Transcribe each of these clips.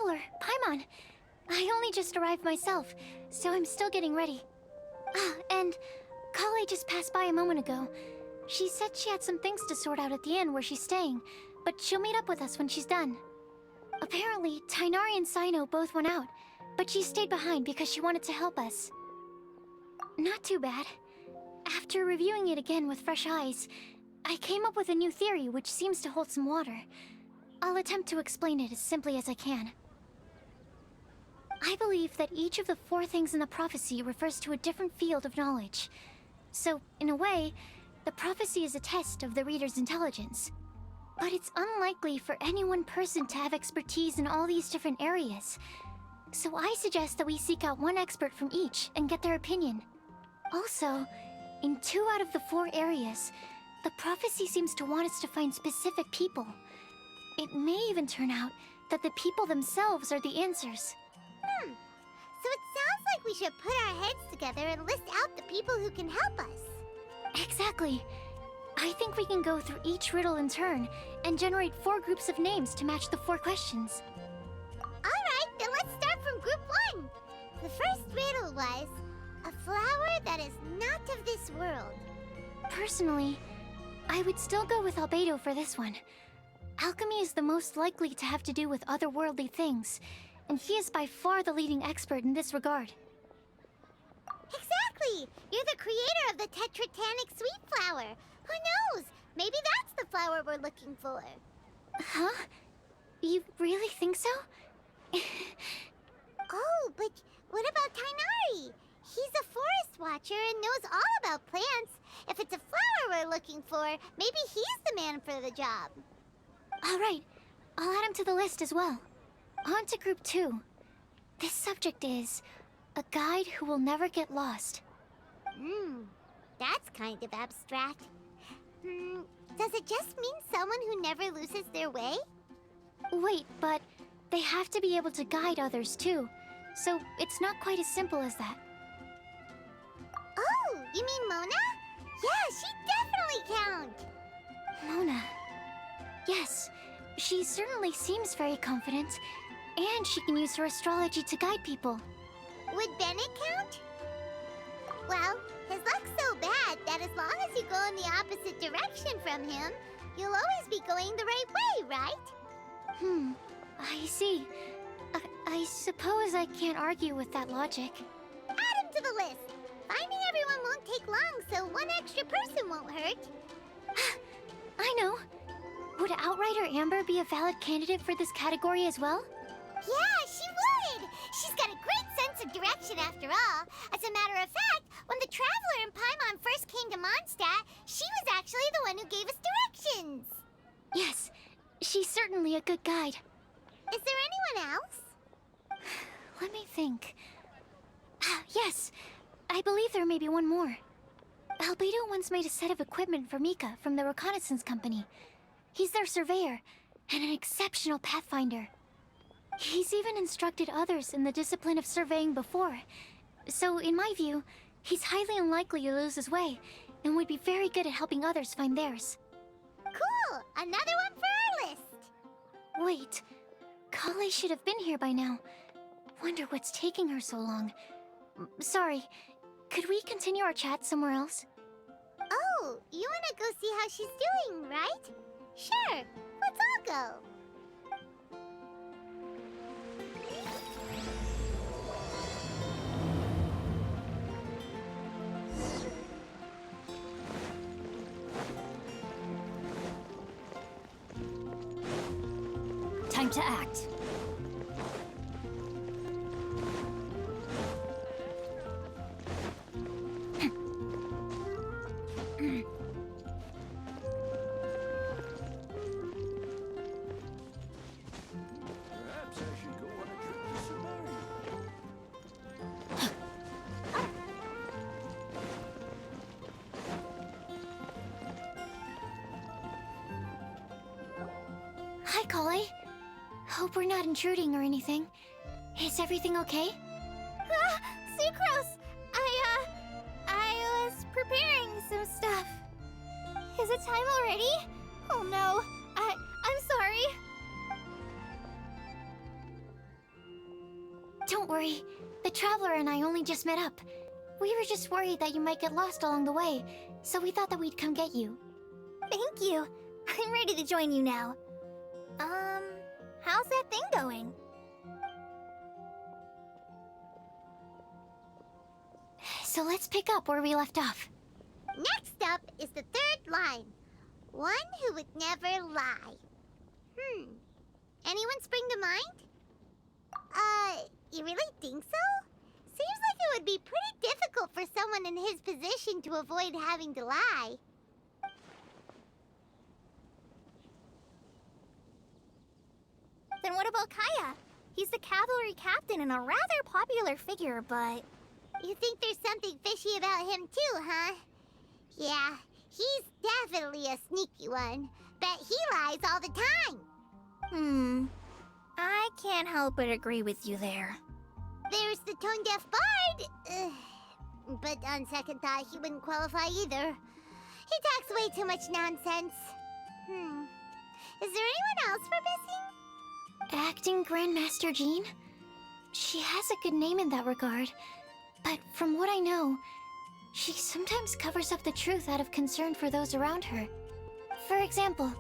Traveler, Paimon. I only just arrived myself, so I'm still getting ready. Ah, and Collei just passed by a moment ago. She said she had some things to sort out at the inn where she's staying, but she'll meet up with us when she's done. Apparently, Tignari and Cyno both went out, but she stayed behind because she wanted to help us. Not too bad. After reviewing it again with fresh eyes, I came up with a new theory which seems to hold some water. I'll attempt to explain it as simply as I can. I believe that each of the 4 things in the prophecy refers to a different field of knowledge. So, in a way, the prophecy is a test of the reader's intelligence. But it's unlikely for any one person to have expertise in all these different areas. So I suggest that we seek out one expert from each and get their opinion. Also, in 2 out of the 4 areas, the prophecy seems to want us to find specific people. It may even turn out that the people themselves are the answers. So it sounds like we should put our heads together and list out the people who can help us. Exactly. I think we can go through each riddle in turn and generate 4 groups of names to match the 4 questions. Alright, then let's start from group 1. The first riddle was, a flower that is not of this world. Personally, I would still go with Albedo for this one. Alchemy is the most likely to have to do with otherworldly things, and he is by far the leading expert in this regard. Exactly! You're the creator of the tetratanic sweet flower. Who knows? Maybe that's the flower we're looking for. Huh? You really think so? Oh, but what about Tignari? He's a forest watcher and knows all about plants. If it's a flower we're looking for, maybe he's the man for the job. Alright, I'll add him to the list as well. On to group 2. This subject is a guide who will never get lost. That's kind of abstract. Does it just mean someone who never loses their way? Wait, but they have to be able to guide others too, so it's not quite as simple as that. Oh, you mean Mona? Yeah, she definitely counts. Mona. Yes, she certainly seems very confident, and she can use her astrology to guide people. Would Bennett count? Well, his luck's so bad that as long as you go in the opposite direction from him, you'll always be going the right way, right? I see. I suppose I can't argue with that logic. Add him to the list. Finding everyone won't take long, so one extra person won't hurt. I know. Would Outrider Amber be a valid candidate for this category as well? Yeah, she would! She's got a great sense of direction after all. As a matter of fact, when the Traveler and Paimon first came to Mondstat, she was actually the one who gave us directions. Yes, she's certainly a good guide. Is there anyone else? Let me think. Yes, I believe there may be one more. Albedo once made a set of equipment for Mika from the reconnaissance company. He's their surveyor, and an exceptional pathfinder. He's even instructed others in the discipline of surveying before. So, in my view, he's highly unlikely to lose his way, and would be very good at helping others find theirs. Cool! Another one for our list! Wait, Collei should have been here by now. Wonder what's taking her so long. Sorry, could we continue our chat somewhere else? Oh, you wanna go see how she's doing, right? Sure, let's all go. Time to act. Perhaps I should go on a trip to Sumeru. Hi, Collei. Hope we're not intruding or anything. Is everything okay? Sucrose! I was preparing some stuff. Is it time already? Oh no, I'm sorry. worry. The Traveler and I only just met up. We were just worried that you might get lost along the way, so we thought that we'd come get you. Thank you. I'm ready to join you now. How's that thing going? So let's pick up where we left off. Next up is the third line. One who would never lie. Anyone spring to mind? You really think so? Seems like it would be pretty difficult for someone in his position to avoid having to lie. Then what about Kaya? He's the cavalry captain and a rather popular figure, but... You think there's something fishy about him too, huh? Yeah, he's definitely a sneaky one. Bet he lies all the time. I can't help but agree with you there. There's the tone-deaf bard. But on second thought, he wouldn't qualify either. He talks way too much nonsense. Is there anyone else we're missing? Acting Grandmaster Jean? She has a good name in that regard, but from what I know, she sometimes covers up the truth out of concern for those around her. For example,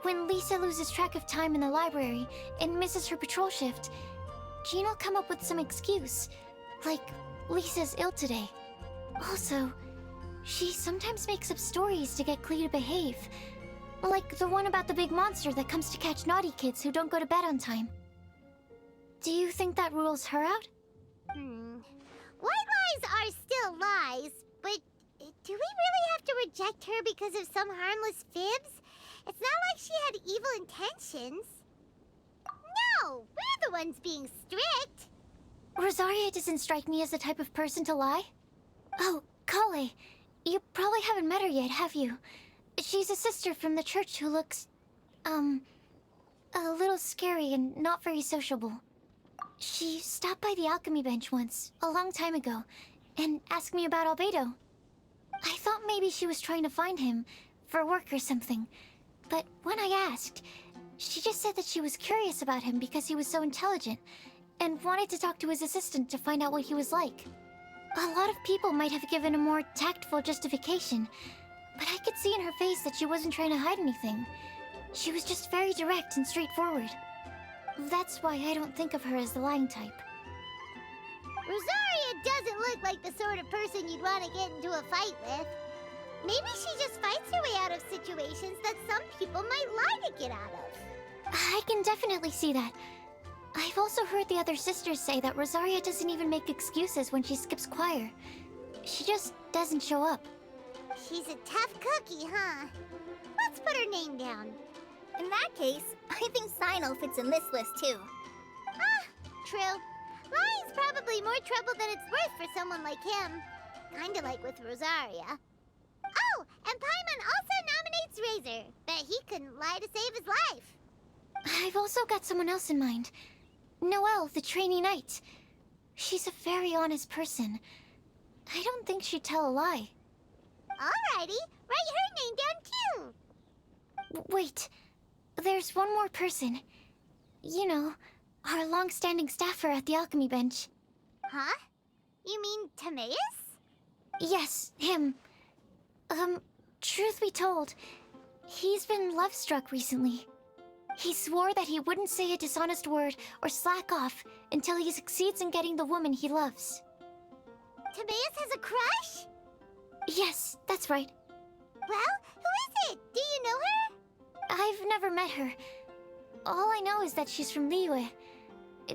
when Lisa loses track of time in the library and misses her patrol shift, Jean will come up with some excuse, like Lisa's ill today. Also, she sometimes makes up stories to get Klee to behave, like the one about the big monster that comes to catch naughty kids who don't go to bed on time. Do you think that rules her out? White lies are still lies, but do we really have to reject her because of some harmless fibs? It's not like she had evil intentions. No, we're the ones being strict. Rosaria doesn't strike me as the type of person to lie. Oh, Collei, you probably haven't met her yet, have you? She's a sister from the church who looks, a little scary and not very sociable. She stopped by the alchemy bench once, a long time ago, and asked me about Albedo. I thought maybe she was trying to find him, for work or something. But when I asked, she just said that she was curious about him because he was so intelligent, and wanted to talk to his assistant to find out what he was like. A lot of people might have given a more tactful justification, but I could see in her face that she wasn't trying to hide anything. She was just very direct and straightforward. That's why I don't think of her as the lying type. Rosaria doesn't look like the sort of person you'd want to get into a fight with. Maybe she just fights her way out of situations that some people might lie to get out of. I can definitely see that. I've also heard the other sisters say that Rosaria doesn't even make excuses when she skips choir. She just doesn't show up. She's a tough cookie, huh? Let's put her name down. In that case, I think Cyno fits in this list too. True. Lying's probably more trouble than it's worth for someone like him. Kinda like with Rosaria. Oh, and Paimon also nominates Razor. Bet he couldn't lie to save his life. I've also got someone else in mind. Noelle, the trainee knight. She's a very honest person. I don't think she'd tell a lie. Alrighty, write her name down too. Wait, there's one more person. You know, our long-standing staffer at the alchemy bench. Huh? You mean Timaeus? Yes, him. Truth be told, he's been love-struck recently. He swore that he wouldn't say a dishonest word or slack off until he succeeds in getting the woman he loves. Timaeus has a crush? Yes, that's right. Well, who is it? Do you know her? I've never met her. All I know is that she's from Liyue.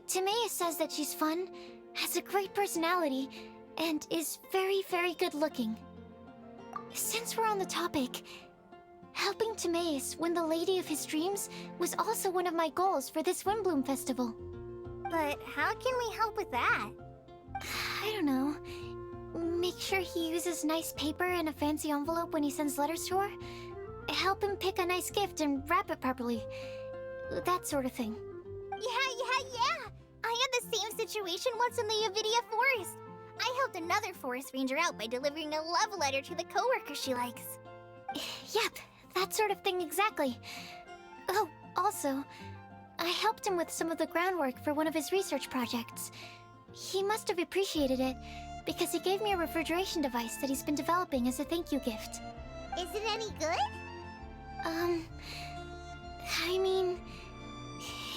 Timaeus says that she's fun, has a great personality, and is very, very good looking. Since we're on the topic, helping Timaeus win the lady of his dreams was also one of my goals for this Windblume Festival. But how can we help with that? I don't know. Make sure he uses nice paper and a fancy envelope when he sends letters to her. Help him pick a nice gift and wrap it properly. That sort of thing. Yeah. I had the same situation once in the Avidia Forest. I helped another forest ranger out by delivering a love letter to the coworker she likes. Yep, that sort of thing exactly. Oh, also, I helped him with some of the groundwork for one of his research projects. He must have appreciated it, because he gave me a refrigeration device that he's been developing as a thank you gift. Is it any good? I mean,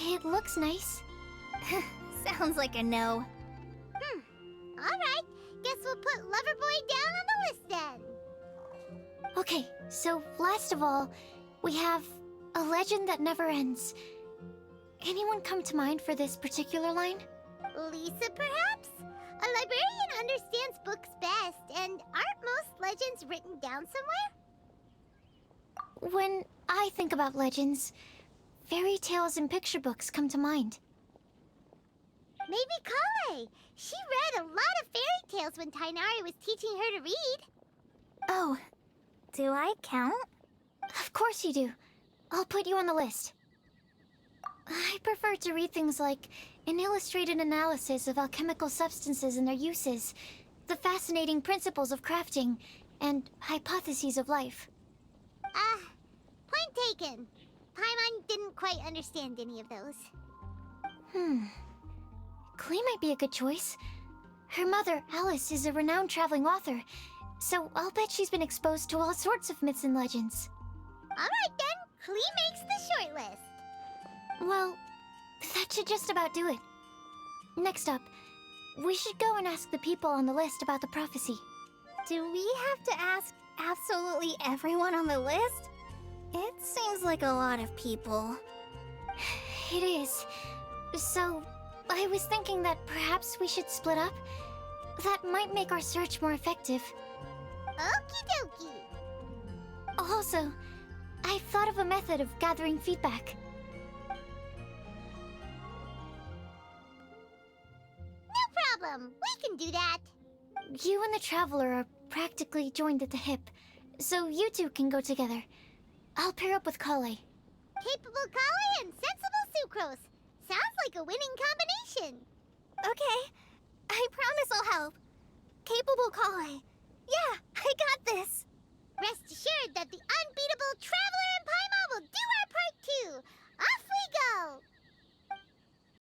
it looks nice. Sounds like a no. Alright, guess we'll put Loverboy down on the list then. Okay, so last of all, we have a legend that never ends. Anyone come to mind for this particular line? Lisa, perhaps? A librarian understands books best, and aren't most legends written down somewhere? When I think about legends, fairy tales and picture books come to mind. Maybe Collei. She read a lot of fairy tales when Tignari was teaching her to read. Oh, do I count? Of course you do. I'll put you on the list. I prefer to read things like an illustrated analysis of alchemical substances and their uses, the fascinating principles of crafting, and hypotheses of life. Point taken. Paimon didn't quite understand any of those. Collei might be a good choice. Her mother, Alice, is a renowned traveling author, so I'll bet she's been exposed to all sorts of myths and legends. Alright then, Collei makes the short list. Well, that should just about do it. Next up, we should go and ask the people on the list about the prophecy. Do we have to ask absolutely everyone on the list? It seems like a lot of people. It is. So, I was thinking that perhaps we should split up. That might make our search more effective. Okie dokie. Also, I've thought of a method of gathering feedback. No problem. We can do that. You and the Traveler are practically joined at the hip, so you two can go together. I'll pair up with Collei. Capable Collei and sensible Sucrose. Sounds like a winning combination. Okay, I promise I'll help. Capable Collei.